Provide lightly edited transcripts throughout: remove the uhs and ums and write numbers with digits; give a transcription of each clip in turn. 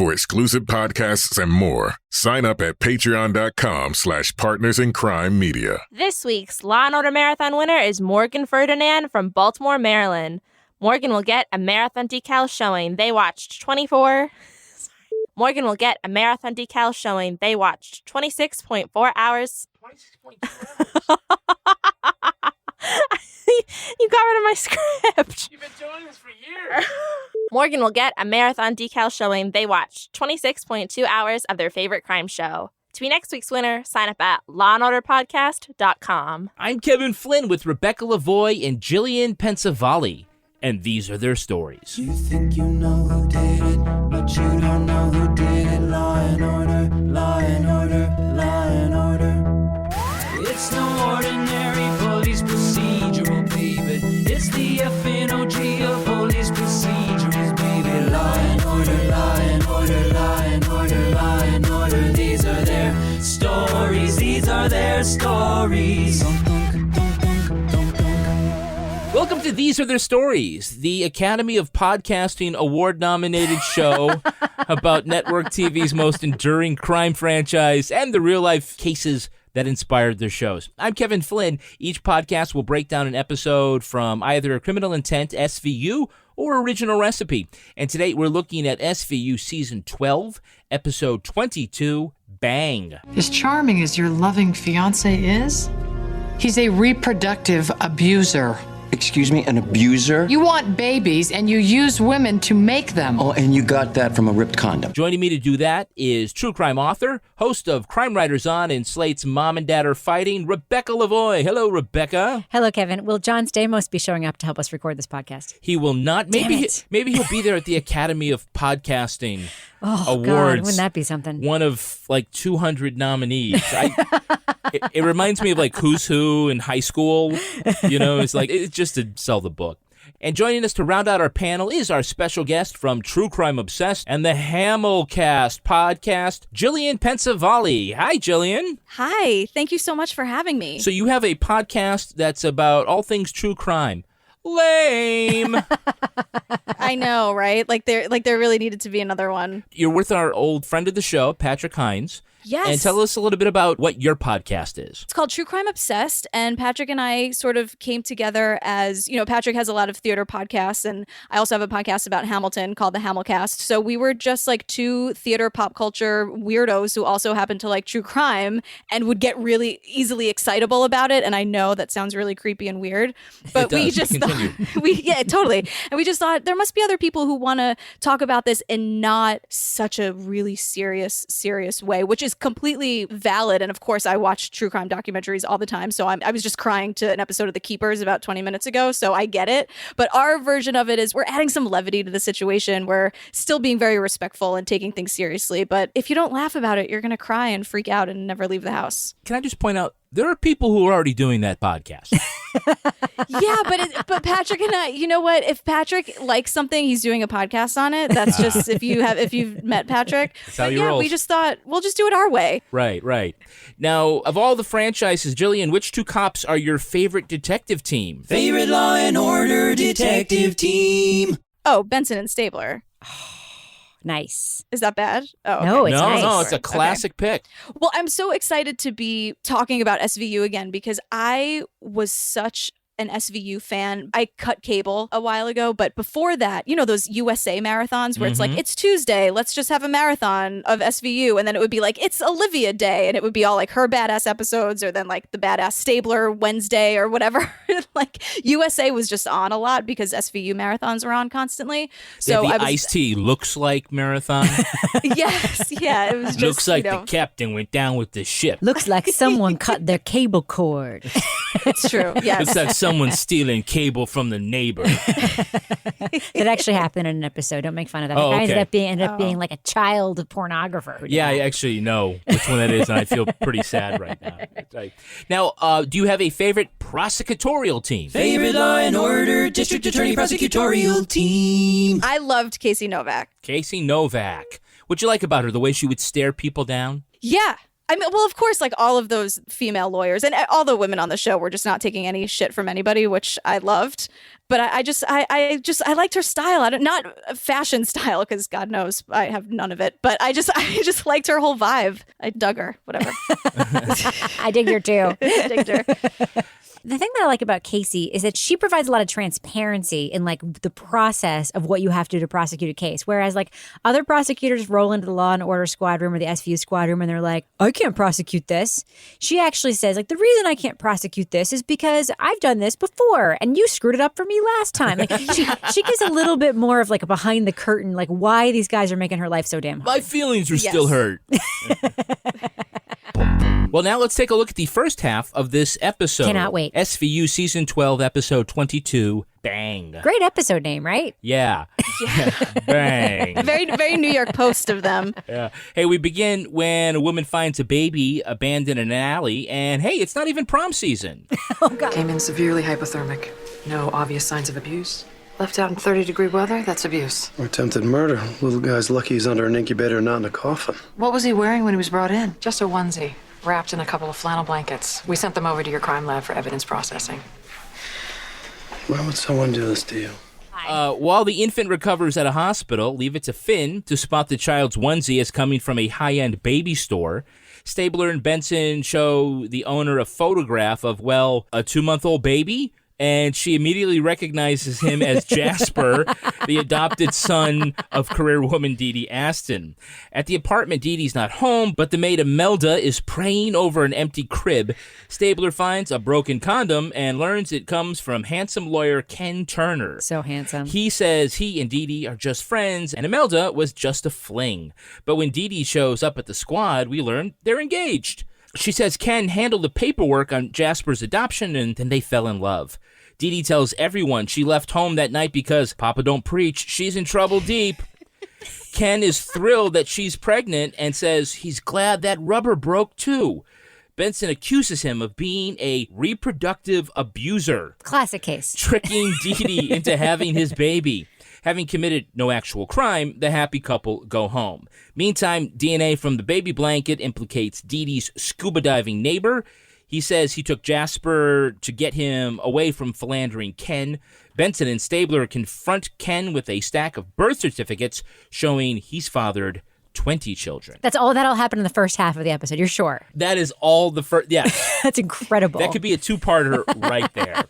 For exclusive podcasts and more, sign up at patreon.com/partnersincrimemedia. This week's Law & Order Marathon winner is Morgan Ferdinand from Baltimore, Maryland. Morgan will get a marathon decal showing they watched 26.4 hours. 26.4 hours? You got rid of my script. You've been doing this for years. Morgan will get a marathon decal showing they watched 26.2 hours of their favorite crime show. To be next week's winner, sign up at lawandorderpodcast.com. I'm Kevin Flynn with Rebecca Lavoie and Gillian Pensavalle, and these are their stories. You think you know who did it, but you don't know who did it. Law and order, law and order, law and order. It's no ordinary police procedural, baby. It's the FNOG of police procedurals, baby. Law and order, law and order, law and order, law and order. These are their stories, these are their stories. Welcome to These Are Their Stories, the Academy of Podcasting Award-nominated show about network TV's most enduring crime franchise and the real-life cases that inspired their shows. I'm Kevin Flynn. Each podcast will break down an episode from either Criminal Intent, SVU, or Original Recipe. And today we're looking at SVU Season 12, Episode 22, Bang. As charming as your loving fiancé is, he's a reproductive abuser. Excuse me, an abuser? You want babies, and you use women to make them. Oh, and you got that from a ripped condom. Joining me to do that is true crime author, host of Crime Writers On and Slate's Mom and Dad Are Fighting, Rebecca Lavoie. Hello, Rebecca. Hello, Kevin. Will John Stamos be showing up to help us record this podcast? He will not. Maybe he'll be there at the Academy of Podcasting Awards. God, wouldn't that be something? One of like 200 nominees. It reminds me of like Who's Who in high school. You know, it's just to sell the book. And joining us to round out our panel is our special guest from True Crime Obsessed and the Hamilcast podcast, Gillian Pensavalle. Hi, Gillian. Hi. Thank you so much for having me. So you have a podcast that's about all things true crime. Lame. I know, right? Like there really needed to be another one. You're with our old friend of the show, Patrick Hines. Yes. And tell us a little bit about what your podcast is. It's called True Crime Obsessed, and Patrick and I sort of came together as, Patrick has a lot of theater podcasts, and I also have a podcast about Hamilton called the Hamilcast. So we were just like two theater pop culture weirdos who also happen to like true crime and would get really easily excitable about it. And I know that sounds really creepy and weird, but we just thought, totally. And we just thought there must be other people who want to talk about this in not such a really serious way, which is completely valid. And of course, I watch true crime documentaries all the time. So I was just crying to an episode of The Keepers about 20 minutes ago. So I get it. But our version of it is we're adding some levity to the situation. We're still being very respectful and taking things seriously. But if you don't laugh about it, you're going to cry and freak out and never leave the house. Can I just point out, there are people who are already doing that podcast. Yeah, but Patrick and I, you know what? If Patrick likes something, he's doing a podcast on it. That's just if you've met Patrick. That's how he rolls. We just thought we'll just do it our way. Right. Now, of all the franchises, Gillian, which two cops are your favorite detective team? Favorite Law and Order detective team. Oh, Benson and Stabler. Nice. Is that bad? Oh, okay. No, it's nice. No, it's a classic pick. Well, I'm so excited to be talking about SVU again because I was such an SVU fan. I cut cable a while ago, but before that, those USA marathons where it's like, it's Tuesday, let's just have a marathon of SVU. And then it would be like, it's Olivia Day. And it would be all like her badass episodes or then like the badass Stabler Wednesday or whatever. Like USA was just on a lot because SVU marathons were on constantly. So the Ice-T looks like marathon. Yes. Yeah. It was just, looks like the captain went down with the ship. Looks like someone cut their cable cord. It's true. Yes. Looks like someone stealing cable from the neighbor. That actually happened in an episode. Don't make fun of that. Oh, The guy okay. ended up being like a child pornographer. who did Yeah, that. I actually know which one that is, and I feel pretty sad right now. Right. Now, do you have a favorite prosecutorial team? Favorite Law and Order district attorney prosecutorial team. I loved Casey Novak. Casey Novak. What'd you like about her? The way she would stare people down? Yeah. I mean, well, of course, like all of those female lawyers and all the women on the show were just not taking any shit from anybody, which I loved. But I liked her style. Not fashion style, because God knows I have none of it. But I just liked her whole vibe. I dug her, whatever. I digged her too. I digged her. The thing that I like about Casey is that she provides a lot of transparency in like the process of what you have to do to prosecute a case. Whereas like other prosecutors roll into the Law and Order squad room or the SVU squad room and they're like, I can't prosecute this. She actually says like, the reason I can't prosecute this is because I've done this before and you screwed it up for me last time. Like she gives a little bit more of like a behind the curtain, like why these guys are making her life so damn hard. My feelings are still hurt. Well, now let's take a look at the first half of this episode. Cannot wait. SVU Season 12, Episode 22, Bang. Great episode name, right? Yeah. Bang. Very, very New York Post of them. Yeah. Hey, we begin when a woman finds a baby abandoned in an alley, and hey, it's not even prom season. Oh, God. Came in severely hypothermic. No obvious signs of abuse. Left out in 30-degree weather, that's abuse. Or attempted murder. Little guy's lucky he's under an incubator, not in a coffin. What was he wearing when he was brought in? Just a onesie, wrapped in a couple of flannel blankets. We sent them over to your crime lab for evidence processing. Why would someone do this to you? While the infant recovers at a hospital, leave it to Finn to spot the child's onesie as coming from a high-end baby store. Stabler and Benson show the owner a photograph of, well, a 2-month-old baby, and she immediately recognizes him as Jasper, the adopted son of career woman Dee Dee Aston. At the apartment, Dee Dee's not home, but the maid Imelda is praying over an empty crib. Stabler finds a broken condom and learns it comes from handsome lawyer Ken Turner. So handsome. He says he and Dee Dee are just friends, and Imelda was just a fling. But when Dee Dee shows up at the squad, we learn they're engaged. She says Ken handled the paperwork on Jasper's adoption, and then they fell in love. Dee Dee tells everyone she left home that night because Papa don't preach, she's in trouble deep. Ken is thrilled that she's pregnant and says he's glad that rubber broke too. Benson accuses him of being a reproductive abuser. Classic case. Tricking Dee Dee into having his baby. Having committed no actual crime, the happy couple go home. Meantime, DNA from the baby blanket implicates Dee Dee's scuba diving neighbor. He says he took Jasper to get him away from philandering Ken. Benson and Stabler confront Ken with a stack of birth certificates showing he's fathered 20 children. That's all that'll happen in the first half of the episode, you're sure? That is all the first, yeah. That's incredible. That could be a two-parter right there.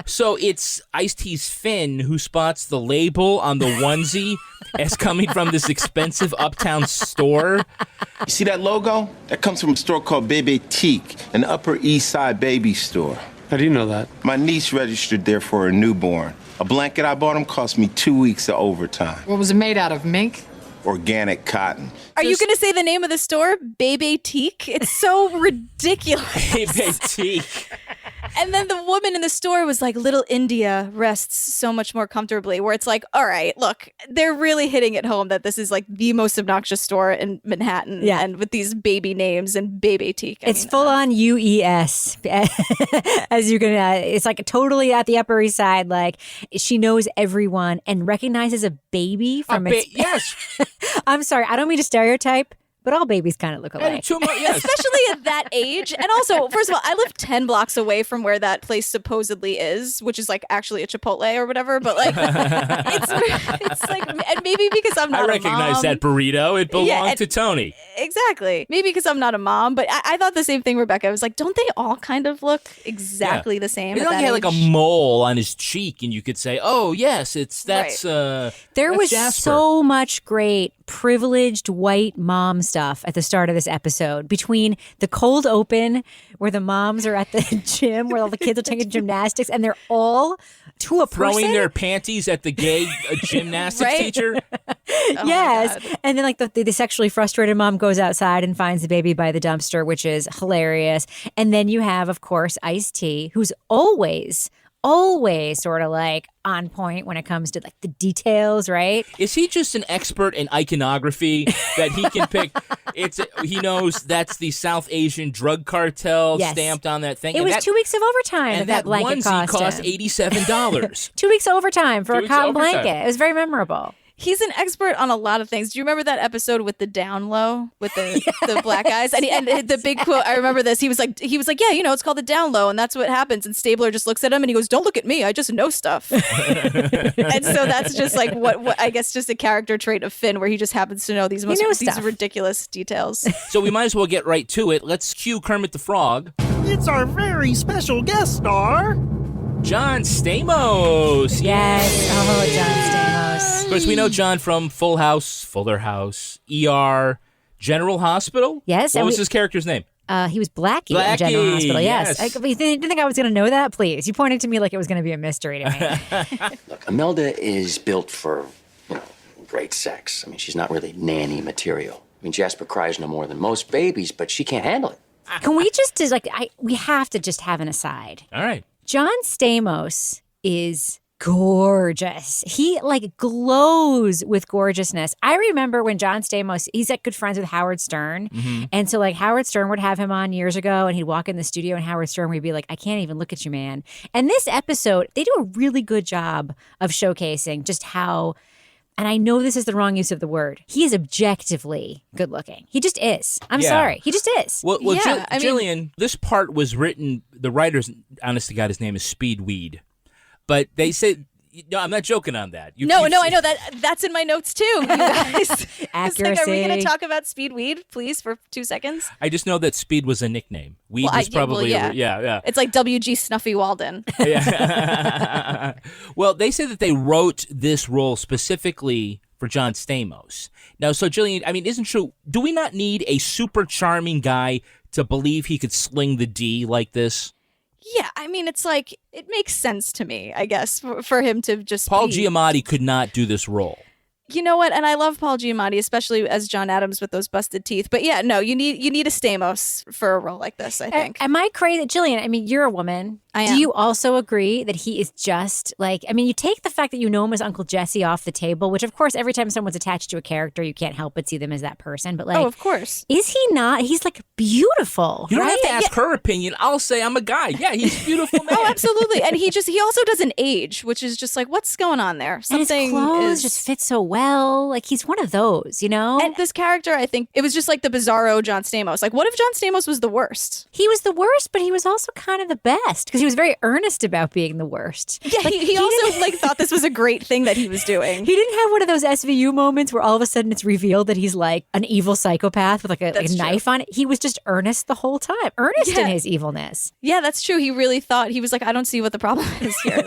So it's Ice-T's Finn who spots the label on the onesie as coming from this expensive uptown store. You see that logo? That comes from a store called Bebe Teak, an Upper East Side baby store. How do you know that? My niece registered there for a newborn. A blanket I bought him cost me 2 weeks of overtime. What was it made out of, mink? Organic cotton. Are you going to say the name of the store? Bebe Teak? It's so ridiculous. Bebe Teak. And then the woman in the store was like, Little India rests so much more comfortably, where it's like, all right, look, they're really hitting it home that this is like the most obnoxious store in Manhattan. Yeah. And with these baby names and Bebe Teak. It's full on UES. As you can, it's like totally at the Upper East Side. Like she knows everyone and recognizes a baby from its. Yes. I'm sorry, I don't mean to stereotype, but all babies kind of look alike. Yes. Especially at that age. And also, first of all, I live 10 blocks away from where that place supposedly is, which is like actually a Chipotle or whatever. But like, it's like, and maybe because I'm not I recognize that burrito. It belonged to Tony. Exactly. Maybe because I'm not a mom, but I thought the same thing, Rebecca. I was like, don't they all kind of look exactly the same? He like a mole on his cheek, and you could say, oh, yes, that's There that's was Jasper. so much great privileged white mom stuff at the start of this episode, between the cold open where the moms are at the gym where all the kids are taking gymnastics and they're all to a throwing person. their panties at the gay gymnastics teacher. Yes. And then like the sexually frustrated mom goes outside and finds the baby by the dumpster, which is hilarious. And then you have, of course, Ice-T, who's always sort of like on point when it comes to like the details, right? Is he just an expert in iconography that he can pick? He knows that's the South Asian drug cartel stamped on that thing. It was 2 weeks of overtime and that blanket onesie cost him. $87. 2 weeks of overtime for a cotton overtime. blanket. It was very memorable. He's an expert on a lot of things. Do you remember that episode with the down low with the black guys? And the big quote, I remember this. He was like, yeah, it's called the down low, and that's what happens. And Stabler just looks at him and he goes, "Don't look at me. I just know stuff." And so that's just like what I guess just a character trait of Finn, where he just happens to know these ridiculous details. So we might as well get right to it. Let's cue Kermit the Frog. It's our very special guest star, John Stamos. Yes. Oh, John Stamos. Of course, we know John from Full House, Fuller House, ER, General Hospital. Yes. What was his character's name? He was Blackie in General Hospital. Yes. You didn't think I was going to know that? Please. You pointed to me like it was going to be a mystery to me. Look, Imelda is built for, great sex. I mean, she's not really nanny material. I mean, Jasper cries no more than most babies, but she can't handle it. Can we just, we have to just have an aside. All right. John Stamos is gorgeous. He glows with gorgeousness. I remember when John Stamos, he's good friends with Howard Stern. Mm-hmm. And so Howard Stern would have him on years ago and he'd walk in the studio and Howard Stern would be like, "I can't even look at you, man." And this episode, they do a really good job of showcasing just how, and I know this is the wrong use of the word, he is objectively good looking. He just is. I'm sorry. He just is. Well, Gillian, this part was written, the writer's, honest to God, his name is Speedweed. But they said, no, I'm not joking on that. No, I know that's in my notes too, you guys. Accuracy. Are we going to talk about Speedweed, please, for 2 seconds? I just know that Speed was a nickname. Weed was probably, yeah. It's like W.G. Snuffy Walden. Yeah. Well, they say that they wrote this role specifically for John Stamos. Now, so Gillian, I mean, isn't true, do we not need a super charming guy to believe he could sling the D like this? Yeah, I mean, it's like, it makes sense to me, I guess, for him to just Paul Giamatti could not do this role. You know what? And I love Paul Giamatti, especially as John Adams with those busted teeth. But yeah, no, you need a Stamos for a role like this, I think. Am I crazy? Gillian, I mean, you're a woman. I am. Do you also agree that he is just you take the fact that you know him as Uncle Jesse off the table, which of course, every time someone's attached to a character, you can't help but see them as that person. But oh, of course. Is he not? He's beautiful. You don't right? have to ask her opinion. I'll say I'm a guy. Yeah, he's a beautiful man. Oh, absolutely. And he also doesn't age, which is just what's going on there? Something and his clothes just fit so well. He's one of those, And this character, I think, it was just the bizarro John Stamos. What if John Stamos was the worst? He was the worst, but he was also kind of the best because he was very earnest about being the worst. Yeah, he also thought this was a great thing that he was doing. He didn't have one of those SVU moments where all of a sudden it's revealed that he's an evil psychopath with a knife on it. He was just earnest the whole time, in his evilness. Yeah, that's true. He really thought, he was I don't see what the problem is here.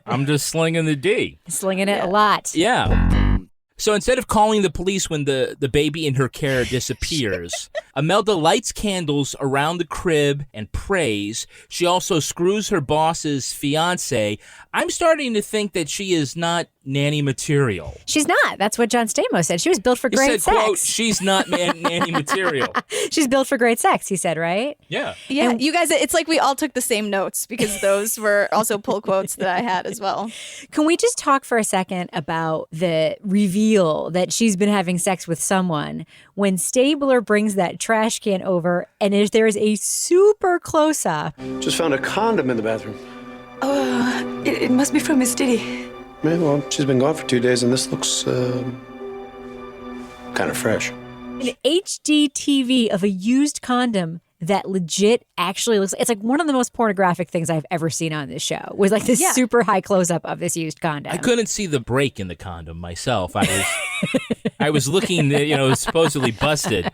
I'm just slinging the D. Slinging it a lot. Yeah. So instead of calling the police when the baby in her care disappears, Imelda lights candles around the crib and prays. She also screws her boss's fiancé. I'm starting to think that she is not nanny material. She's not. That's what John Stamos said. She was built for great sex. Quote, she's not nanny material. She's built for great sex, he said, right? Yeah. Yeah, and you guys, it's we all took the same notes because those were also pull quotes that I had as well. Can we just talk for a second about the reveal that she's been having sex with someone when Stabler brings that trash can over and there is a super close-up? Just found a condom in the bathroom. Oh, it must be from Miss Diddy. Yeah, well, she's been gone for 2 days, and this looks kind of fresh. An HD TV of a used condom that legit actually looks, it's one of the most pornographic things I've ever seen on this show, was this super high close-up of this used condom. I couldn't see the break in the condom myself. I was looking, it's supposedly busted,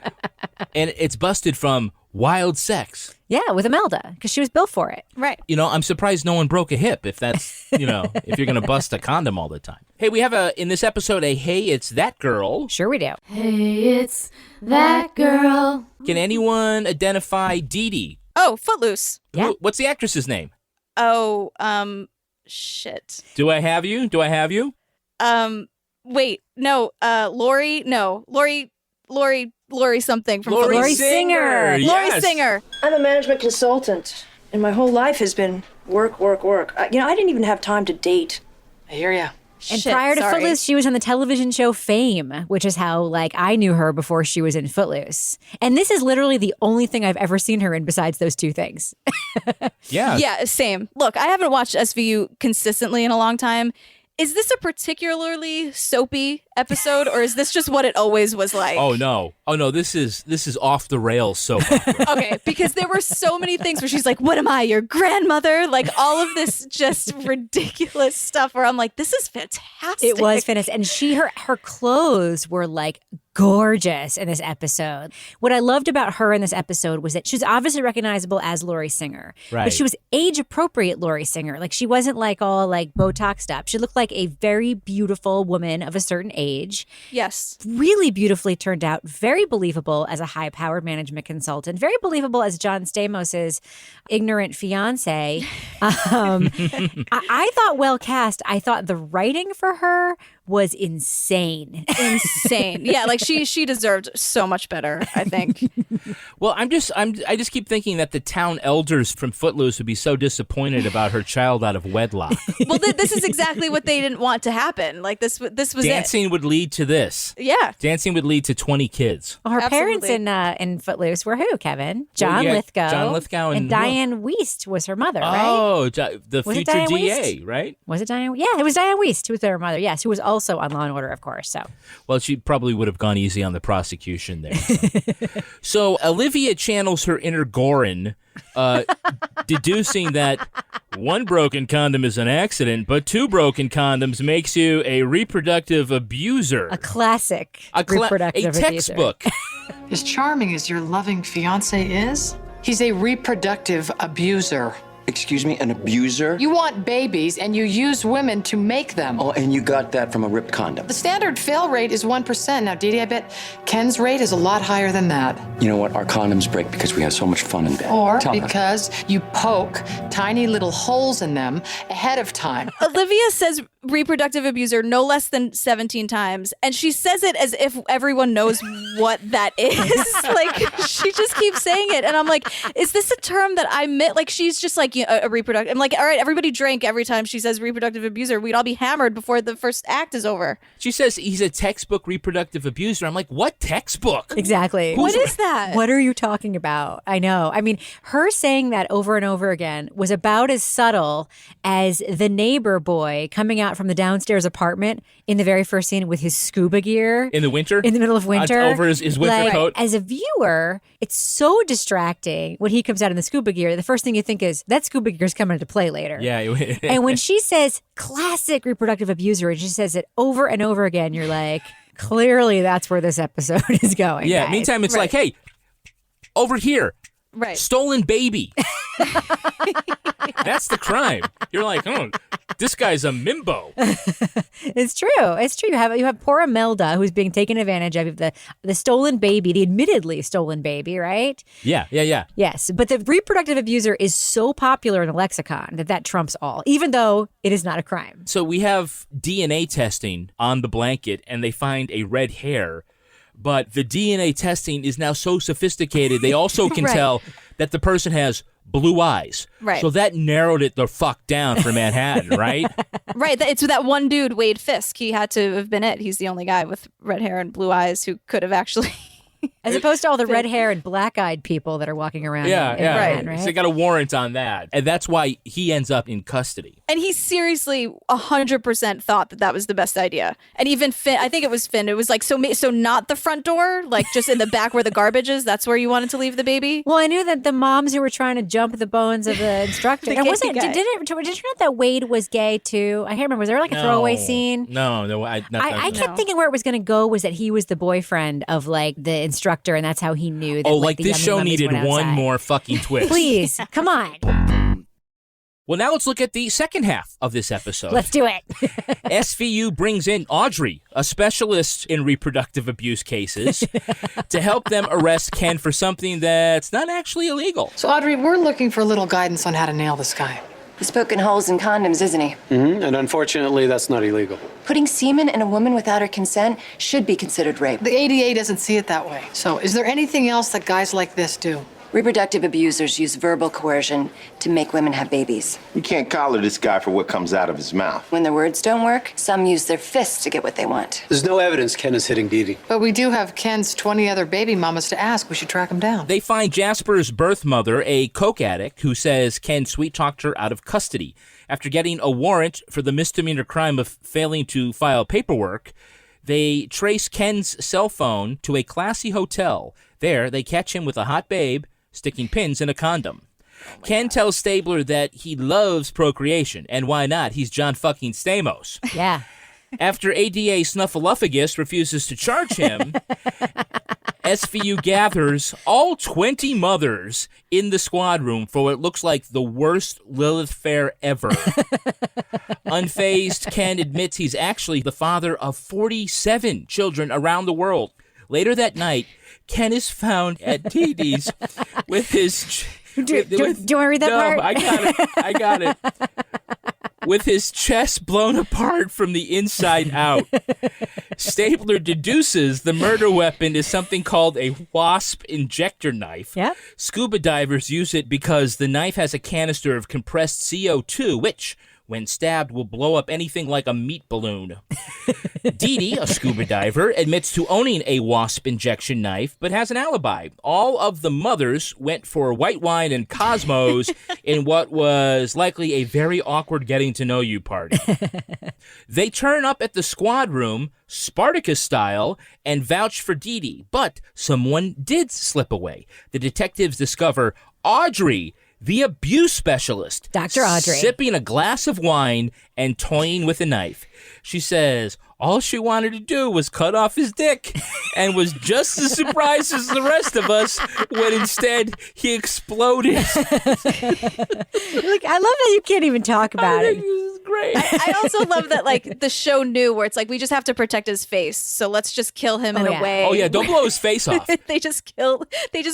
and it's busted from wild sex. Yeah, with Imelda, because she was built for it. Right. I'm surprised no one broke a hip if that's, if you're going to bust a condom all the time. Hey, we have in this episode a Hey, It's That Girl. Sure we do. Hey, it's that girl. Can anyone identify Dee Dee? Oh, Footloose. Yeah. What's the actress's name? Oh, shit. Do I have you? Wait, no, Lori, no. Lori something from Lori Singer. Yes. Lori Singer. I'm a management consultant, and my whole life has been work. I didn't even have time to date. I hear ya. And prior to Footloose, she was on the television show Fame, which is how I knew her before she was in Footloose. And this is literally the only thing I've ever seen her in besides those two things. Yeah. Yeah, same. Look, I haven't watched SVU consistently in a long time. Is this a particularly soapy episode, or is this just what it always was like? Oh no, this is off the rails soap opera. Okay, because there were so many things where she's like, "What am I, your grandmother?" Like all of this just ridiculous stuff where I'm like, "This is fantastic." It was fantastic, and her clothes were like gorgeous in this episode. What I loved about her in this episode was that she was obviously recognizable as Laurie Singer, right. But she was age appropriate Laurie Singer. Like she wasn't like all like Botoxed up. She looked like a very beautiful woman of a certain age. Yes. Really beautifully turned out. Very believable as a high-powered management consultant. Very believable as John Stamos's ignorant fiancé. I thought well cast. I thought the writing for her was insane. Insane. Yeah, like she deserved so much better, I think. Well, I just keep thinking that the town elders from Footloose would be so disappointed about her child out of wedlock. Well, this is exactly what they didn't want to happen. Like this was dancing would lead to this. Yeah. Dancing would lead to 20 kids. Well, her Absolutely. parents in Footloose were who, Kevin? John Lithgow and Diane Wiest was her mother, right? Oh, the Was it future Diane DA, Wiest? right? Was it Diane? Yeah, it was Diane Wiest who was their mother. Yes, who was also on Law and Order, of course. So, well, she probably would have gone easy on the prosecution there. So Olivia channels her inner Gorin, deducing that one broken condom is an accident, but two broken condoms makes you a reproductive abuser. A classic reproductive a textbook. As charming as your loving fiancé is, he's a reproductive abuser. Excuse me, an abuser? You want babies and you use women to make them. Oh, and you got that from a ripped condom. The standard fail rate is 1%. Now, Didi, I bet Ken's rate is a lot higher than that. You know what? Our condoms break because we have so much fun in bed. Or Tell me. because you poke tiny little holes in them ahead of time. Olivia says reproductive abuser no less than 17 times, and she says it as if everyone knows what that is. Like, she just keeps saying it, and I'm like, is this a term that I meant? Like, she's just like, a reproductive. I'm like, all right, everybody drink every time she says reproductive abuser. We'd all be hammered before the first act is over. She says he's a textbook reproductive abuser. I'm like, what textbook? Exactly. What is that? What are you talking about? I know. I mean, her saying that over and over again was about as subtle as the neighbor boy coming out from the downstairs apartment in the very first scene with his scuba gear. In the winter? In the middle of winter. Over his winter coat. As a viewer, it's so distracting when he comes out in the scuba gear. The first thing you think is, that scuba gear's coming into play later. Yeah. And when she says classic reproductive abuser, and she says it over and over again, you're like, clearly that's where this episode is going. Yeah. Guys. Meantime, it's like, hey, over here. Right. Stolen baby. That's the crime. You're like, oh, this guy's a mimbo. It's true. It's true. You have poor Imelda who's being taken advantage of, the stolen baby, the admittedly stolen baby, right? Yeah. Yes, but the reproductive abuser is so popular in the lexicon that trumps all, even though it is not a crime. So we have DNA testing on the blanket, and they find a red hair. But the DNA testing is now so sophisticated, they also can Right. tell that the person has blue eyes. Right. So that narrowed it the fuck down for Manhattan, right? Right. It's that one dude, Wade Fisk. He had to have been it. He's the only guy with red hair and blue eyes who could have actually... As opposed to all the red hair and black-eyed people that are walking around. in Manhattan, right? So they got a warrant on that. And that's why he ends up in custody. And he seriously 100% thought that was the best idea. And even Finn, I think it was Finn, it was like, so not the front door, like just in the back where the garbage is, that's where you wanted to leave the baby? Well, I knew that the moms who were trying to jump the bones of the instructor. The and gay wasn't, guy. did it turn out that Wade was gay too? I can't remember. Was there like a throwaway scene? No. I kept thinking where it was going to go was that he was the boyfriend of like the instructor, and that's how he knew that. Oh, like like this show needed one more fucking twist. Please, come on. Well, now let's look at the second half of this episode. Let's do it. SVU brings in Audrey, a specialist in reproductive abuse cases, to help them arrest Ken for something that's not actually illegal. So, Audrey, we're looking for a little guidance on how to nail this guy. He's poking holes in condoms, isn't he? Mm-hmm. And unfortunately, that's not illegal. Putting semen in a woman without her consent should be considered rape. The ADA doesn't see it that way. So, is there anything else that guys like this do? Reproductive abusers use verbal coercion to make women have babies. You can't collar this guy for what comes out of his mouth. When their words don't work, some use their fists to get what they want. There's no evidence Ken is hitting Dee Dee. But we do have Ken's 20 other baby mamas to ask. We should track him down. They find Jasper's birth mother, a coke addict, who says Ken sweet-talked her out of custody. After getting a warrant for the misdemeanor crime of failing to file paperwork, they trace Ken's cell phone to a classy hotel. There, they catch him with a hot babe sticking pins in a condom. Ken tells Stabler that he loves procreation, and why not? He's John fucking Stamos. Yeah. After ADA Snuffleupagus refuses to charge him, SVU gathers all 20 mothers in the squad room for what looks like the worst Lilith fair ever. Unfazed, Ken admits he's actually the father of 47 children around the world. Later that night, Ken is found at Dee Dee's with his... Do you want to read that part? I got it. With his chest blown apart from the inside out. Stabler deduces the murder weapon is something called a wasp injector knife. Yep. Scuba divers use it because the knife has a canister of compressed CO2, which, when stabbed, will blow up anything like a meat balloon. Dee Dee, a scuba diver, admits to owning a wasp injection knife, but has an alibi. All of the mothers went for white wine and Cosmos in what was likely a very awkward getting-to-know-you party. They turn up at the squad room, Spartacus style, and vouch for Dee Dee, but someone did slip away. The detectives discover Audrey, the abuse specialist, Dr. Audrey, sipping a glass of wine and toying with a knife. She says all she wanted to do was cut off his dick and was just as surprised as the rest of us when instead he exploded. Look, I love that you can't even talk about it. This is great. I also love that, like, the show knew where it's like, we just have to protect his face, so let's just kill him in a way. Oh yeah, don't blow his face off. They just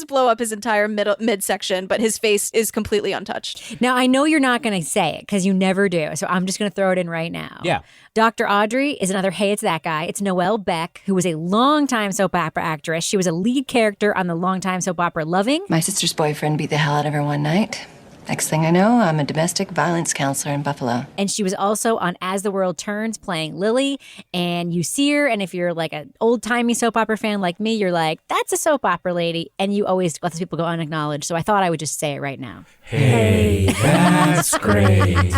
blow up his entire midsection, but his face is completely untouched. Now, I know you're not going to say it because you never do, so I'm just going to throw it in right now. Yeah. Dr. Audrey is another Hey, It's That Guy. It's Noelle Beck, who was a longtime soap opera actress. She was a lead character on the longtime soap opera Loving. My sister's boyfriend beat the hell out of her one night. Next thing I know, I'm a domestic violence counselor in Buffalo. And she was also on As the World Turns playing Lily. And you see her, and if you're like an old-timey soap opera fan like me, you're like, that's a soap opera lady. And you always let those people go unacknowledged. So I thought I would just say it right now. Hey, that's great.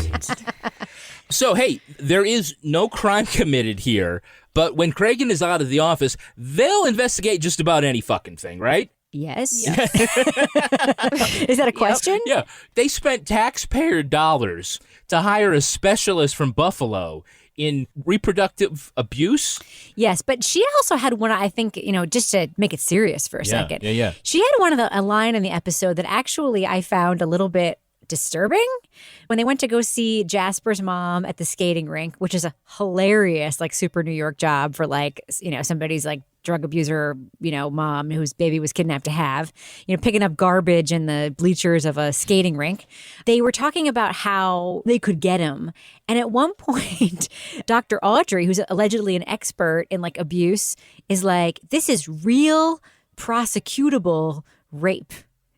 So, hey, there is no crime committed here, but when Cragen is out of the office, they'll investigate just about any fucking thing, right? Yes. Is that a question? Yeah. They spent taxpayer dollars to hire a specialist from Buffalo in reproductive abuse. Yes, but she also had one, I think, just to make it serious for a second. Yeah. She had a line in the episode that actually I found a little bit disturbing. When they went to go see Jasper's mom at the skating rink, which is a hilarious, like, super New York job for, like, somebody's like drug abuser, mom whose baby was kidnapped to have, picking up garbage in the bleachers of a skating rink. They were talking about how they could get him. And at one point, Dr. Audrey, who's allegedly an expert in, like, abuse, is like, this is real prosecutable rape.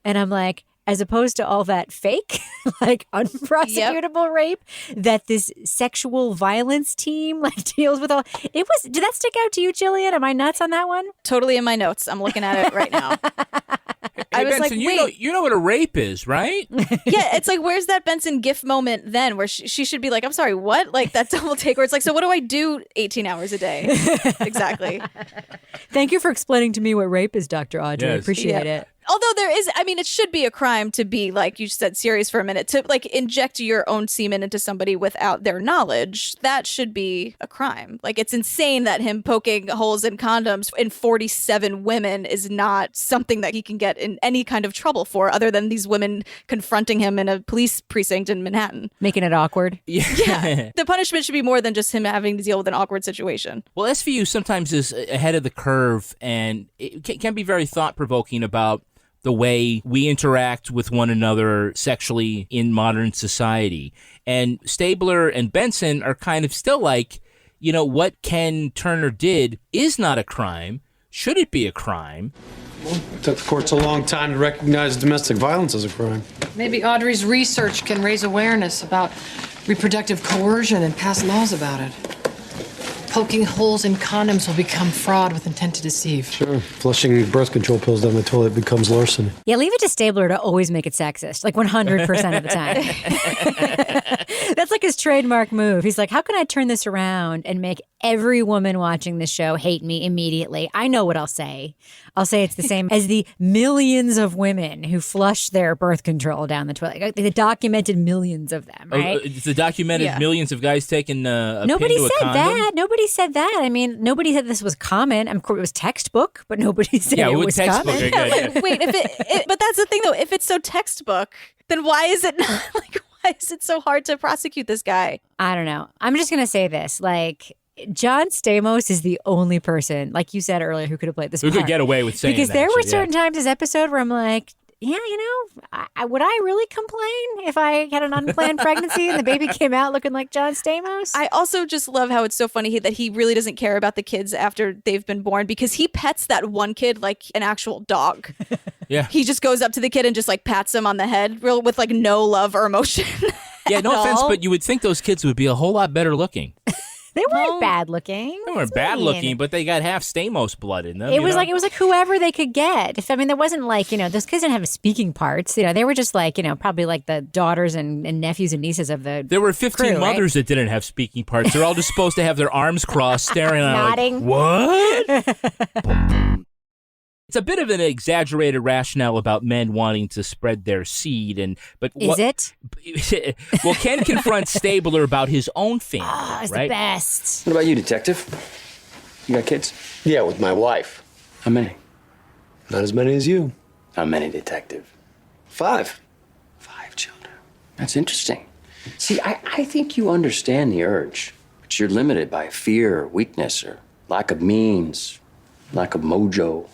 And I'm like, as opposed to all that fake, like, unprosecutable rape that this sexual violence team, like, deals with all. Did that stick out to you, Gillian? Am I nuts on that one? Totally in my notes. I'm looking at it right now. Hey, I was Benson, like, wait. you know what a rape is, right? Yeah, it's like, where's that Benson GIF moment then where she should be like, I'm sorry, what? Like, that double take where it's like, so what do I do 18 hours a day? Exactly. Thank you for explaining to me what rape is, Dr. Audrey. Yes. I appreciate it. Although it should be a crime to be, like you said, serious for a minute, to, like, inject your own semen into somebody without their knowledge. That should be a crime. Like, it's insane that him poking holes in condoms in 47 women is not something that he can get in any kind of trouble for, other than these women confronting him in a police precinct in Manhattan. Making it awkward. Yeah. The punishment should be more than just him having to deal with an awkward situation. Well, SVU sometimes is ahead of the curve, and it can be very thought-provoking about the way we interact with one another sexually in modern society. And Stabler and Benson are kind of still like, what Ken Turner did is not a crime. should it be a crime? Well, it took the courts a long time to recognize domestic violence as a crime. Maybe Audrey's research can raise awareness about reproductive coercion and pass laws about it. Poking holes in condoms will become fraud with intent to deceive. Sure. Flushing birth control pills down the toilet becomes larceny. Yeah, leave it to Stabler to always make it sexist, like 100% of the time. That's like his trademark move. He's like, how can I turn this around and make every woman watching this show hate me immediately? I know what I'll say. I'll say it's the same as the millions of women who flush their birth control down the toilet. The documented millions of them, right? It's the documented millions of guys taking a Nobody pin to said a condom? that. Nobody said that. I mean, nobody said this was common. Of course, it was textbook, but nobody said it was textbook, common. Like, wait, but that's the thing though. If it's so textbook, then why is it not like? Why is it so hard to prosecute this guy? I don't know. I'm just gonna say this, like. John Stamos is the only person, like you said earlier, who could have played this Who part. could get away with saying because that there were shit, certain times this episode where I'm like, yeah, you know, would I really complain if I had an unplanned pregnancy and the baby came out looking like John Stamos? I also just love how it's so funny that he really doesn't care about the kids after they've been born because he pets that one kid like an actual dog. Yeah. He just goes up to the kid and just like pats him on the head with like no love or emotion. Yeah, no offense, but you would think those kids would be a whole lot better looking. They weren't bad looking. They weren't bad looking, but they got half Stamos blood in them. It was like whoever they could get. I mean, there wasn't like, you know, those kids didn't have speaking parts. You know, they were just like, you know, probably like the daughters and nephews and nieces of the There were 15 crew, mothers right? that didn't have speaking parts. They're all just supposed to have their arms crossed, staring at Nodding. Like, what? It's a bit of an exaggerated rationale about men wanting to spread their seed, but Is it? Well, Ken confronts Stabler about his own family. It's right? the best. What about you, detective? You got kids? Yeah, with my wife. How many? Not as many as you. How many, detective? 5. 5 children. That's interesting. See, I think you understand the urge, but you're limited by fear or weakness or lack of means, lack of mojo.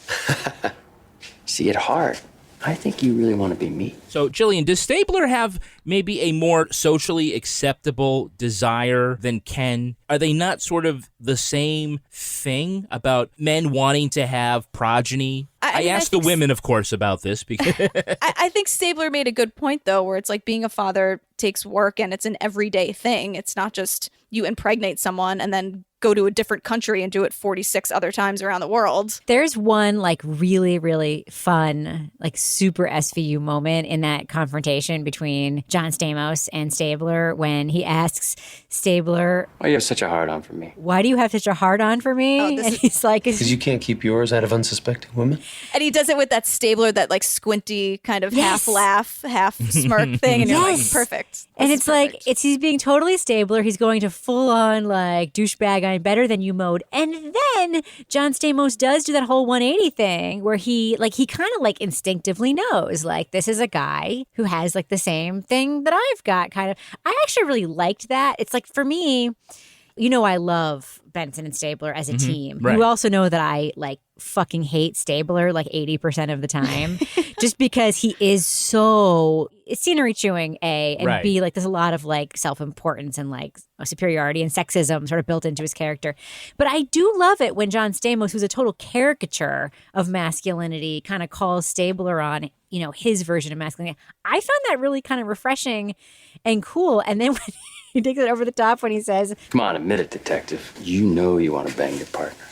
See, at heart, I think you really want to be me. So, Gillian, does Stabler have maybe a more socially acceptable desire than Ken? Are they not sort of the same thing about men wanting to have progeny? I asked the women, of course, about this because I think Stabler made a good point, though, where it's like being a father takes work and it's an everyday thing. It's not just you impregnate someone and then go to a different country and do it 46 other times around the world. There's one like really, really fun, like super SVU moment in that confrontation between John Stamos and Stabler when he asks Stabler, Why you have such a hard-on for me? why do you have such a hard-on for me? And he's like, Because you can't keep yours out of unsuspecting women? And he does it with that Stabler, that like squinty kind of half laugh, half smirk thing. And you're like, perfect. And it's like, he's being totally Stabler. He's going to full on like douchebag, I'm better than you mode. And then John Stamos does do that whole 180 thing where he kind of like instinctively knows like this is a guy who has like the same thing that I've got kind of. I actually really liked that. It's like for me, you know, I love Benson and Stabler as a team. right. You also know that I like fucking hate Stabler like 80% of the time just because he is so scenery chewing, A, and Right. B, like there's a lot of like self-importance and like superiority and sexism sort of built into his character. But I do love it when John Stamos, who's a total caricature of masculinity, kind of calls Stabler on, you know, his version of masculinity. I found that really kind of refreshing and cool. And then when he takes it over the top when he says, Come on, admit it, detective. You know you want to bang your partner.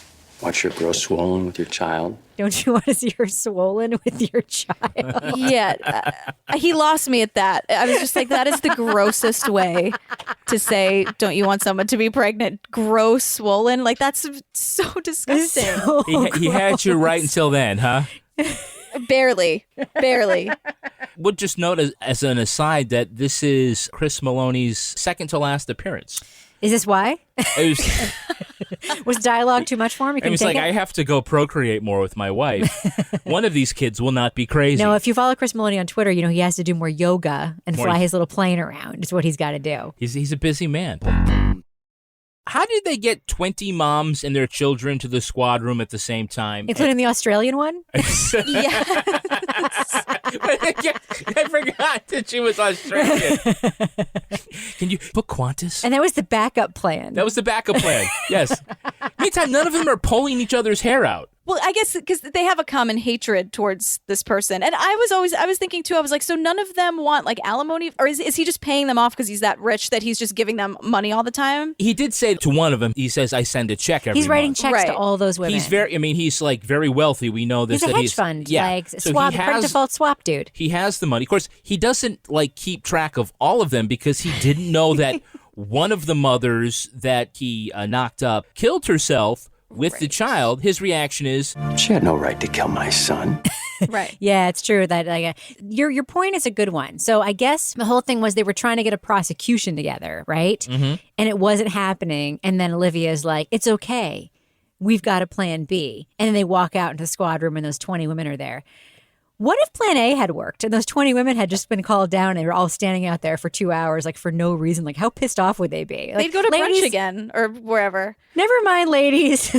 Want your grow swollen with your child? don't you want to see her swollen with your child? Yeah. He lost me at that. I was just like, that is the grossest way to say, don't you want someone to be pregnant? Gross, swollen? Like, that's so disgusting. So he had you right until then, huh? Barely. Would just note as an aside that this is Chris Maloney's second to last appearance. Is this why? It was, Was dialogue too much for him? it was like, I have to go procreate more with my wife. One of these kids will not be crazy. No, if you follow Chris Maloney on Twitter, you know he has to do more yoga and fly his little plane around. It's what he's got to do. He's a busy man. How did they get 20 moms and their children to the squad room at the same time? Including the Australian one? Yeah. I forgot that she was Australian. Can you book Qantas? And that was the backup plan. That was the backup plan. Yes. Meantime, none of them are pulling each other's hair out. Well, I guess because they have a common hatred towards this person. And I was thinking too, I was like, so none of them want like alimony? Or is he just paying them off because he's that rich that he's just giving them money all the time? He did say to one of them, he says, I send a check every month. He's writing checks to all those women. He's like very wealthy. We know this. He's a that hedge fund, yeah. like So swap, he has, default swap dude. He has the money. Of course, he doesn't like keep track of all of them because he didn't know that one of the mothers that he knocked up killed herself with the child. His reaction is, she had no right to kill my son. Right. Yeah, it's true that your point is a good one. So I guess the whole thing was they were trying to get a prosecution together, right? Mm-hmm. And it wasn't happening. And then Olivia's like, it's okay. We've got a plan B. And then they walk out into the squad room and those 20 women are there. What if plan A had worked and those 20 women had just been called down and they were all standing out there for 2 hours, like for no reason? Like, how pissed off would they be? Like, they'd go to ladies, brunch again or wherever. Never mind, ladies.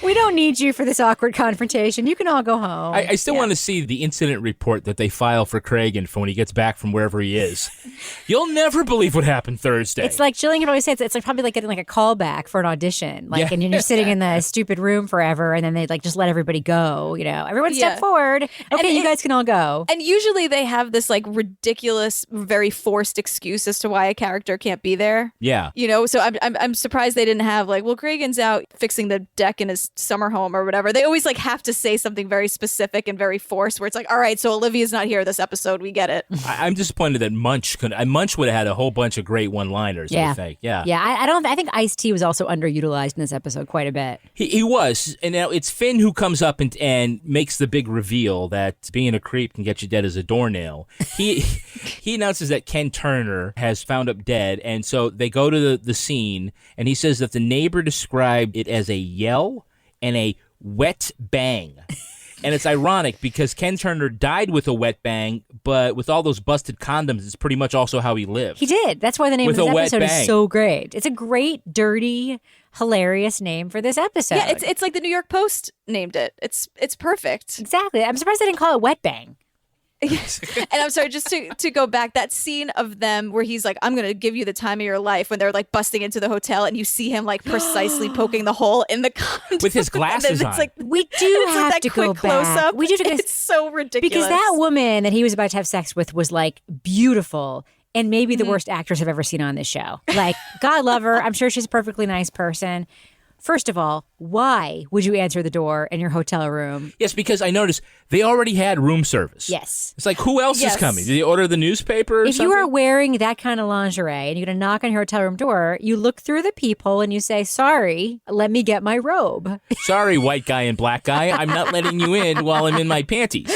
We don't need you for this awkward confrontation. You can all go home. I still want to see the incident report that they file for Cragen for when he gets back from wherever he is. You'll never believe what happened Thursday. It's like Gillian can always say it's like probably like getting like a callback for an audition. Like, and you're sitting in the stupid room forever, and then they like just let everybody go. You know, everyone step forward. Okay, you guys can all go. And usually they have this like ridiculous, very forced excuse as to why a character can't be there. Yeah. You know, so I'm surprised they didn't have like, well, Cragen's out fixing the deck in his summer home or whatever. They always like have to say something very specific and very forced where it's like, all right, so Olivia's not here this episode. We get it. I'm disappointed that Munch would have had a whole bunch of great one-liners, Yeah. I think. Yeah. Yeah, I think Ice-T was also underutilized in this episode quite a bit. He was. And now it's Finn who comes up and makes the big reveal that being a creep can get you dead as a doornail. He announces that Ken Turner has found up dead, and so they go to the scene, and he says that the neighbor described it as a yell and a wet bang. And it's ironic because Ken Turner died with a wet bang, but with all those busted condoms, it's pretty much also how he lived. He did. That's why the name With of a this wet episode bang. is so great. It's a great, dirty, hilarious name for this episode. Yeah, it's like the New York Post named it. It's perfect. Exactly. I'm surprised they didn't call it wet bang. And I'm sorry, just to go back, that scene of them where he's like, I'm going to give you the time of your life, when they're like busting into the hotel and you see him like precisely poking the hole in the condom. With his glasses it's on. like, We do it's have like that to go quick close back. up. We do. It's so ridiculous. Because that woman that he was about to have sex with was like beautiful and maybe the worst actress I've ever seen on this show. Like, God love her. I'm sure she's a perfectly nice person. First of all, why would you answer the door in your hotel room? Yes, because I noticed they already had room service. Yes. It's like, who else is Yes. coming? Did they order the newspaper or If something? you are wearing that kind of lingerie and you're going to knock on your hotel room door, you look through the peephole and you say, sorry, let me get my robe. Sorry, white guy and black guy. I'm not letting you in while I'm in my panties.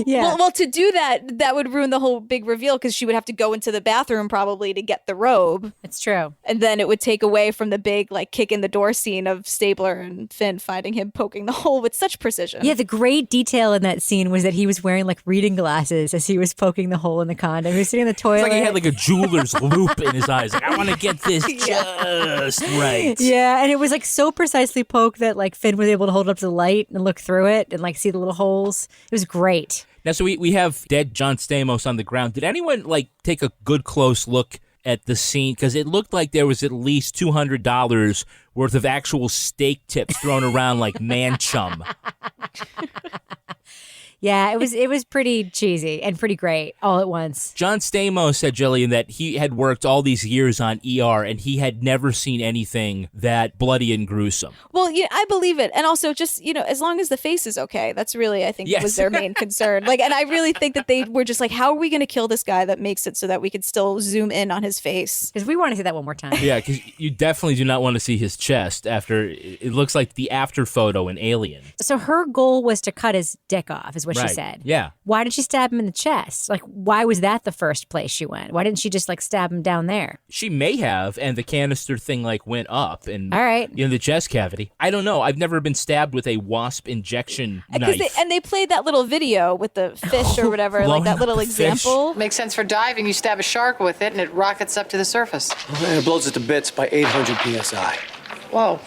Yeah. Well, to do that would ruin the whole big reveal because she would have to go into the bathroom probably to get the robe. It's true. And then it would take away from the big like kick in the door scene of Stabler and Finn finding him poking the hole with such precision. Yeah, the great detail in that scene was that he was wearing like reading glasses as he was poking the hole in the condom. He was sitting in the toilet. It's like he had like a jeweler's loop in his eyes. Like, I want to get this just right. Yeah, and it was like so precisely poked that like Finn was able to hold it up to the light and look through it and like see the little holes. It was great. Now, so we have dead John Stamos on the ground. Did anyone like take a good close look at the scene? Because it looked like there was at least $200 worth of actual steak tips thrown around like man chum. Yeah, it was pretty cheesy and pretty great all at once. John Stamos said, Gillian, that he had worked all these years on ER and he had never seen anything that bloody and gruesome. Well, yeah, I believe it. And also just, as long as the face is okay, that's really, I think, Yes. was their main concern. Like, and I really think that they were just like, how are we going to kill this guy that makes it so that we could still zoom in on his face? Because we want to see that one more time. Yeah, because you definitely do not want to see his chest after it looks like the after photo in Alien. So her goal was to cut his dick off, is what she Right. said. Yeah. Why did she stab him in the chest? Like, why was that the first place she went? Why didn't she just like stab him down there? She may have, and the canister thing like went up and All right. the chest cavity. I don't know. I've never been stabbed with a wasp injection knife. They played that little video with the fish or whatever, like Blowing that up little the fish. example. Makes sense for diving. You stab a shark with it and it rockets up to the surface. And it blows it to bits by 800 psi. Whoa.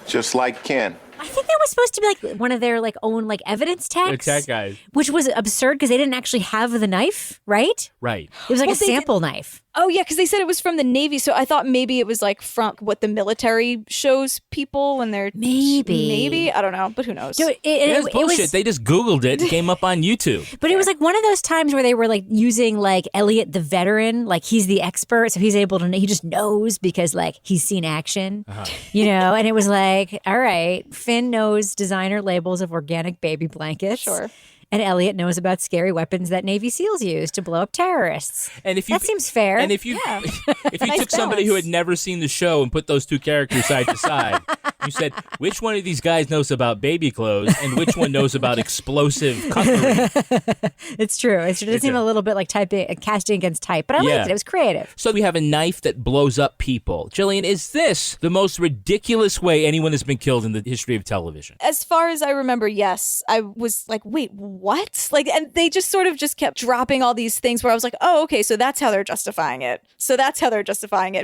Just like Ken. I think that was supposed to be like one of their like own like evidence The techs. tech guys. Which was absurd because they didn't actually have the knife, right? Right. It was like Well, a sample knife. Oh, yeah, because they said it was from the Navy, so I thought maybe it was like from what the military shows people when they're... Maybe? I don't know, but who knows? It bullshit. They just Googled it and came up on YouTube. But it was like one of those times where they were like using like Elliot the veteran, like he's the expert, so he's able to, he just knows because like he's seen action, and it was like, all right, Finn knows designer labels of organic baby blankets. Sure. And Elliot knows about scary weapons that Navy SEALs use to blow up terrorists. And if you, that seems fair. And if you took somebody who had never seen the show and put those two characters side to side, you said, which one of these guys knows about baby clothes and which one knows about explosive cutlery? It's true. It does seem a little bit like casting against type, but I liked it. It was creative. So we have a knife that blows up people. Gillian, is this the most ridiculous way anyone has been killed in the history of television? As far as I remember, yes. I was like, wait, what? Like, and they just sort of just kept dropping all these things where I was like, oh, okay, so that's how they're justifying it.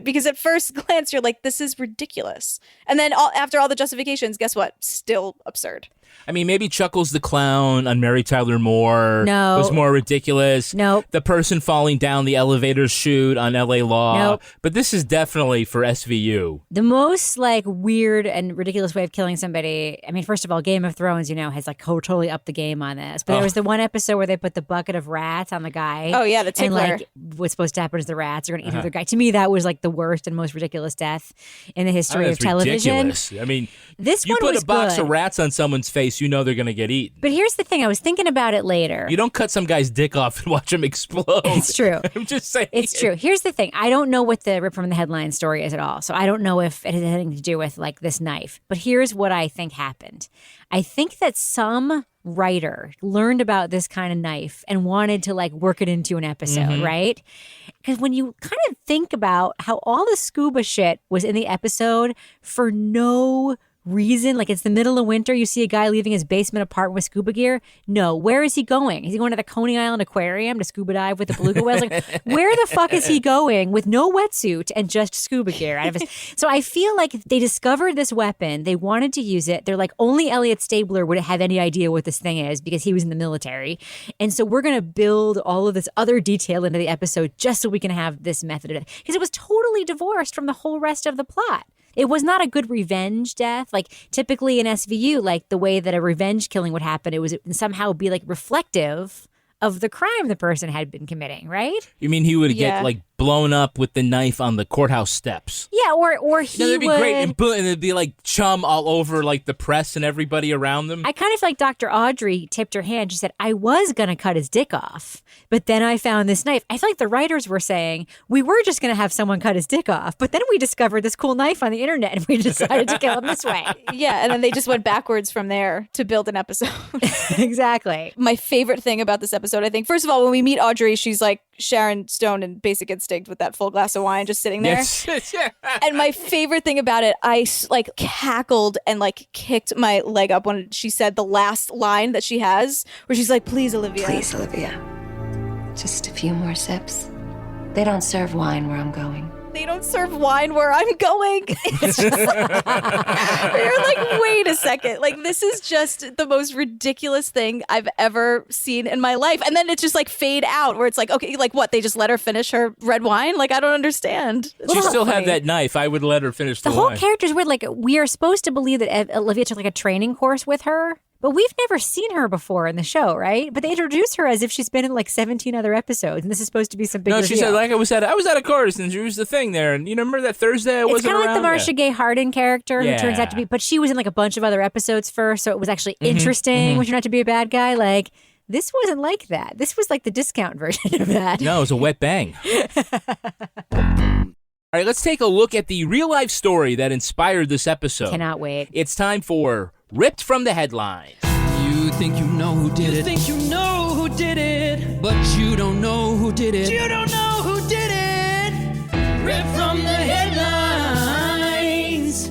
Because at first glance, you're like, this is ridiculous. And then after all the justifications, guess what? Still absurd. I mean, maybe Chuckles the Clown on Mary Tyler Moore was more ridiculous. Nope. The person falling down the elevator chute on LA Law. Nope. But this is definitely for SVU. The most like weird and ridiculous way of killing somebody. I mean, first of all, Game of Thrones, has like totally upped the game on this. But there was the one episode where they put the bucket of rats on the guy. Oh yeah, the tickler. And like what's supposed to happen is the rats are going to eat another guy. To me, that was like the worst and most ridiculous death in the history of television. Ridiculous. I mean, this you one put was a box good. of rats on someone's face, you know they're going to get eaten. But here's the thing. I was thinking about it later. You don't cut some guy's dick off and watch him explode. It's true. I'm just saying. It's true. Here's the thing. I don't know what the rip from the headline story is at all. So I don't know if it has anything to do with like this knife. But here's what I think happened. I think that some writer learned about this kind of knife and wanted to like work it into an episode, right? Because when you kind of think about how all the scuba shit was in the episode for no reason, like it's the middle of winter, you see a guy leaving his basement apartment with scuba gear. No, where is he going? Is he going to the Coney Island Aquarium to scuba dive with the beluga whales? Like, where the fuck is he going with no wetsuit and just scuba gear out of his? So I feel like they discovered this weapon. They wanted to use it. They're like, only Elliot Stabler would have any idea what this thing is because he was in the military. And so we're going to build all of this other detail into the episode just so we can have this method of it. Because it was totally divorced from the whole rest of the plot. It was not a good revenge death. Like typically in SVU, like the way that a revenge killing would happen, it would somehow be like reflective of the crime the person had been committing, right? You mean he would get like blown up with the knife on the courthouse steps? Yeah, or he that'd be would... great. And it'd be like chum all over like the press and everybody around them. I kind of feel like Dr. Audrey tipped her hand. She said, I was going to cut his dick off, but then I found this knife. I feel like the writers were saying, we were just going to have someone cut his dick off, but then we discovered this cool knife on the internet and we decided to kill him this way. Yeah, and then they just went backwards from there to build an episode. Exactly. My favorite thing about this episode, I think, first of all, when we meet Audrey, she's like Sharon Stone in Basic Instinct with that full glass of wine just sitting there. Yes. And my favorite thing about it, I like cackled and like kicked my leg up when she said the last line that she has, where she's like, please, Olivia. Please, Olivia. Just a few more sips. They don't serve wine where I'm going. They don't serve wine where I'm going. It's just like, you're like, wait a second. Like, this is just the most ridiculous thing I've ever seen in my life. And then it's just like fade out where it's like, okay, like what? They just let her finish her red wine? Like, I don't understand. She still had that knife. I would let her finish the whole wine. character's weird. Like, we are supposed to believe that Olivia took like a training course with her. But we've never seen her before in the show, right? But they introduce her as if she's been in like 17 other episodes, and this is supposed to be some big reveal. No, she said, like I was at a course, and she was the thing there. And you remember that Thursday I wasn't around? It's kind of like the Marcia Gay Harden character who turns out to be, but she was in like a bunch of other episodes first, so it was actually interesting when she not to be a bad guy. Like, this wasn't like that. This was like the discount version of that. No, it was a wet bang. All right, let's take a look at the real-life story that inspired this episode. Cannot wait. It's time for Ripped from the Headlines. You think you know who did it. You think you know who did it. But you don't know who did it. You don't know who did it. Ripped from the headlines.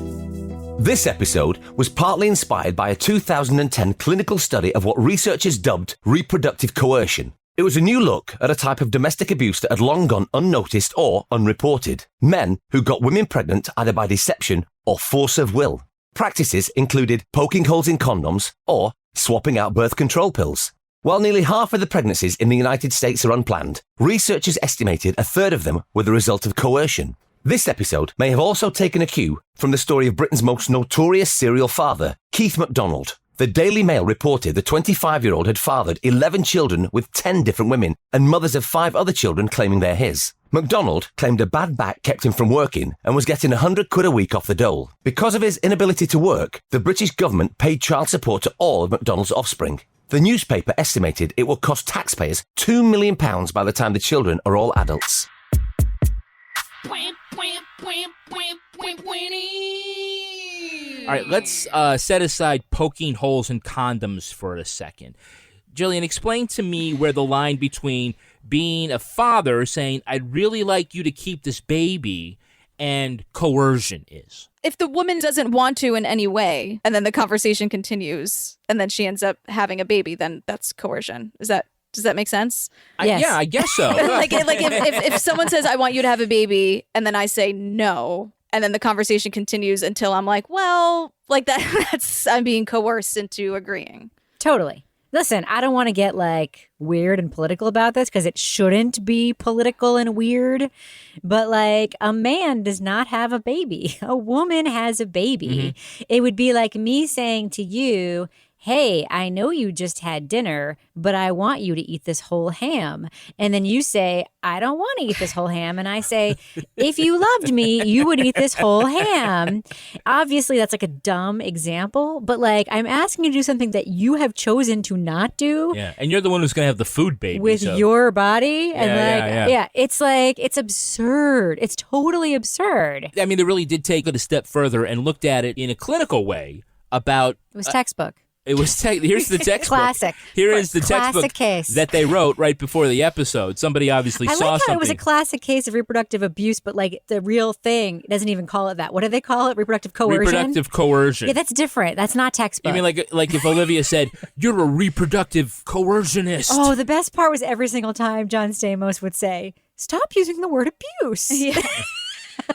This episode was partly inspired by a 2010 clinical study of what researchers dubbed reproductive coercion. It was a new look at a type of domestic abuse that had long gone unnoticed or unreported. Men who got women pregnant either by deception or force of will. Practices included poking holes in condoms or swapping out birth control pills. While nearly half of the pregnancies in the United States are unplanned, researchers estimated a third of them were the result of coercion. This episode may have also taken a cue from the story of Britain's most notorious serial father, Keith Macdonald. The Daily Mail reported the 25-year-old had fathered 11 children with 10 different women, and mothers of 5 other children claiming they're his. Macdonald claimed a bad back kept him from working and was getting £100 a week off the dole. Because of his inability to work, the British government paid child support to all of Macdonald's offspring. The newspaper estimated it will cost taxpayers £2 million by the time the children are all adults. All right, let's set aside poking holes in condoms for a second. Gillian, explain to me where the line between being a father saying, I'd really like you to keep this baby, and coercion is. If the woman doesn't want to in any way, and then the conversation continues, and then she ends up having a baby, then that's coercion. Does that make sense? Yes. Yeah, I guess so. if someone says, I want you to have a baby, and then I say no, and then the conversation continues until I'm like, well, like that's I'm being coerced into agreeing. Totally. Listen, I don't want to get like weird and political about this because it shouldn't be political and weird. But like a man does not have a baby. A woman has a baby. Mm-hmm. It would be like me saying to you, hey, I know you just had dinner, but I want you to eat this whole ham. And then you say, I don't want to eat this whole ham. And I say, if you loved me, you would eat this whole ham. Obviously, that's like a dumb example, but like I'm asking you to do something that you have chosen to not do. Yeah, and you're the one who's going to have the food baby. With your body. And yeah, it's like, it's absurd. It's totally absurd. I mean, they really did take it a step further and looked at it in a clinical way about... It was textbook. It was here's the textbook. Classic. Here is the textbook case that they wrote right before the episode. Somebody obviously saw something. I like how something. It was a classic case of reproductive abuse, but like the real thing doesn't even call it that. What do they call it? Reproductive coercion? Reproductive coercion. Yeah, that's different. That's not textbook. You mean like if Olivia said, you're a reproductive coercionist? Oh, the best part was every single time John Stamos would say, stop using the word abuse. Yeah.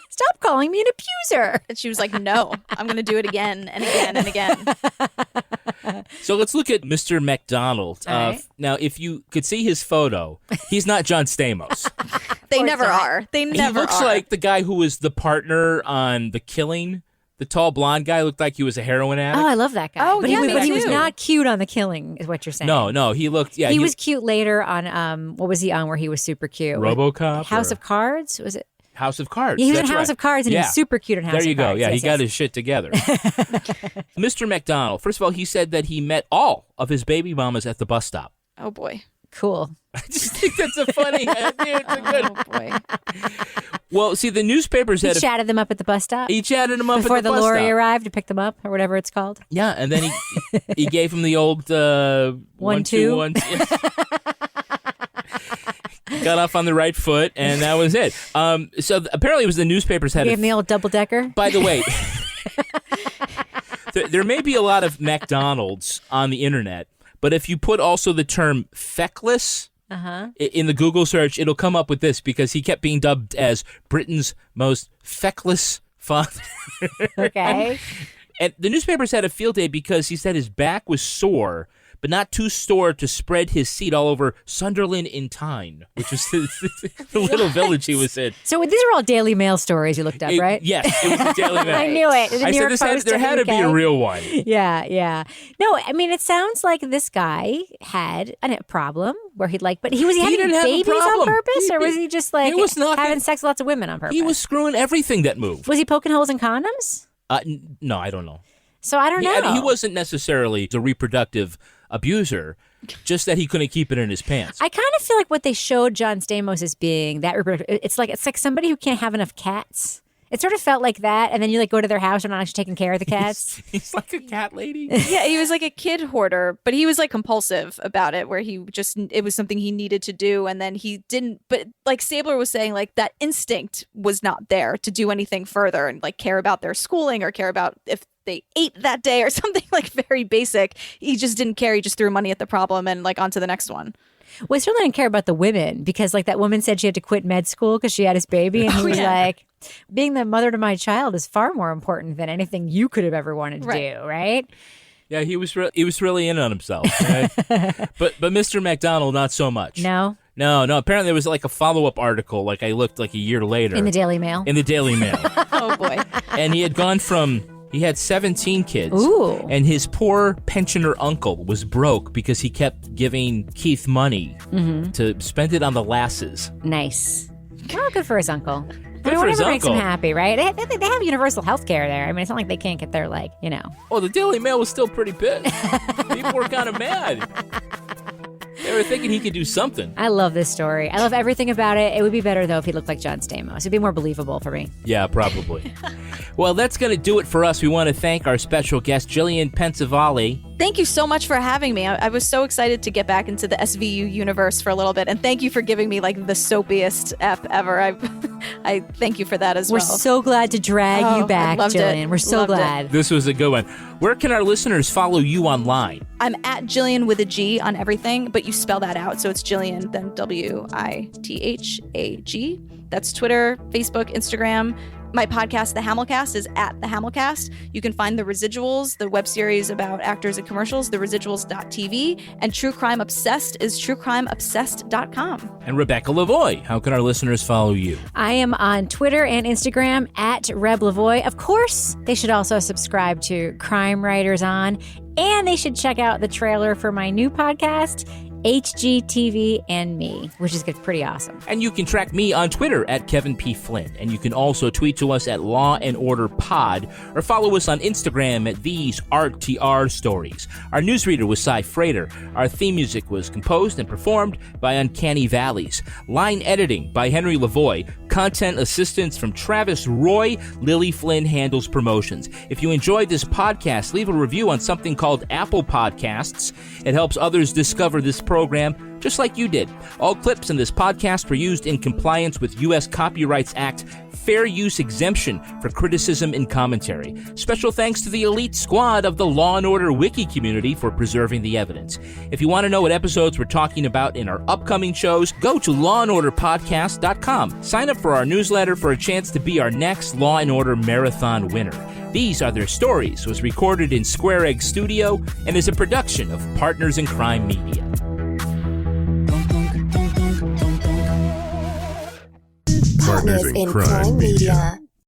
Stop calling me an abuser. And she was like, no, I'm going to do it again and again and again. So let's look at Mr. Macdonald. Right. Now, if you could see his photo, he's not John Stamos. They never are. They never He looks like the guy who was the partner on The Killing. The tall blonde guy looked like he was a heroin addict. Oh, I love that guy. Oh, but yeah, he was not cute on The Killing, is what you're saying. No, he looked, yeah. He was cute later on, what was he on where he was super cute? RoboCop? House of Cards? Was it? House of Cards. Yeah, he was in House of Cards, and he was super cute in House of Cards. There you go. Yeah, yes, he got his shit together. Mr. Macdonald, first of all, he said that he met all of his baby mamas at the bus stop. Oh, boy. Cool. I just think that's a funny... it's a good... Oh, boy. Well, see, the newspapers had... He chatted them up at the bus stop? He chatted them up before at the bus lorry stop. arrived to pick them up, or whatever it's called? Yeah, and then he gave him the old... 1, 2, 1... Got off on the right foot, and that was it. So apparently it was the newspapers had... Gave him the old double-decker? By the way, there may be a lot of McDonald's on the internet, but if you put also the term feckless in the Google search, it'll come up with this, because he kept being dubbed as Britain's most feckless father. Okay. And the newspapers had a field day because he said his back was sore, but not too sore to spread his seat all over Sunderland in Tyne, which was the little village he was in. So these are all Daily Mail stories you looked up, right? Yes, it was the Daily Mail. I knew it. I said there had to be a real one. Yeah. No, I mean, it sounds like this guy had a problem where but he having babies on purpose, or was he just like having sex with lots of women on purpose? He was screwing everything that moved. Was he poking holes in condoms? No, I don't know. So I don't know. He wasn't necessarily the reproductive abuser, just that he couldn't keep it in his pants. I kind of feel like what they showed John Stamos as being that reproductive. It's like somebody who can't have enough cats. It sort of felt like that, and then you go to their house and not actually taking care of the cats. He's like a cat lady. Yeah, he was like a kid hoarder, but he was compulsive about it, where it was something he needed to do, and then he didn't. But like Stabler was saying, that instinct was not there to do anything further and care about their schooling or care about if they ate that day or something very basic. He just didn't care. He just threw money at the problem and on to the next one. Well, he certainly didn't care about the women, because that woman said she had to quit med school because she had his baby, and he was like, being the mother to my child is far more important than anything you could have ever wanted to do, right? Yeah, he was really in on himself. Right? but Mr. Macdonald, not so much. No? No. Apparently, there was like a follow-up article. Like I looked like a year later In the Daily Mail? In the Daily Mail. Oh boy. And he had gone from. He had 17 kids. Ooh. And his poor pensioner uncle was broke because he kept giving Keith money to spend it on the lasses. Nice. Well, good for his uncle. Good for his whatever makes him uncle. happy, right? They have universal health care there. I mean, it's not like they can't get their, Oh, the Daily Mail was still pretty pissed. People were kind of mad. They were thinking he could do something. I love this story. I love everything about it. It would be better, though, if he looked like John Stamos. It'd be more believable for me. Yeah, probably. Well, that's going to do it for us. We want to thank our special guest, Gillian Pensavalle. Thank you so much for having me. I was so excited to get back into the SVU universe for a little bit, and thank you for giving me the soapiest F ever. I thank you for that as We're well. so glad to drag you back, I loved Gillian. it. We're so Loved glad. This was a good one. Where can our listeners follow you online? I'm at Gillian with a G on everything, but you spell that out, so it's Gillian, then Withag. That's Twitter, Facebook, Instagram. My podcast, The Hamilcast, is at The Hamilcast. You can find The Residuals, the web series about actors and commercials, theresiduals.tv. And True Crime Obsessed is truecrimeobsessed.com. And Rebecca Lavoie, how can our listeners follow you? I am on Twitter and Instagram at Reb Lavoie. Of course, they should also subscribe to Crime Writers On, and they should check out the trailer for my new podcast, HGTV and Me, which is pretty awesome. And you can track me on Twitter at Kevin P. Flynn. And you can also tweet to us at Law and Order Pod, or follow us on Instagram at These RTR Stories. Our newsreader was Cy Frater. Our theme music was composed and performed by Uncanny Valleys. Line editing by Henry Lavoie. Content assistance from Travis Roy. Lily Flynn handles promotions. If you enjoyed this podcast, leave a review on something called Apple Podcasts. It helps others discover this program, just like you did. All clips in this podcast were used in compliance with U.S. Copyrights Act fair use exemption for criticism and commentary. Special thanks to the elite squad of the Law & Order Wiki community for preserving the evidence. If you want to know what episodes we're talking about in our upcoming shows, go to lawandorderpodcast.com. Sign up for our newsletter for a chance to be our next Law & Order Marathon winner. These Are Their Stories was recorded in Square Egg Studio and is a production of Partners in Crime Media. Partners in Crime Media.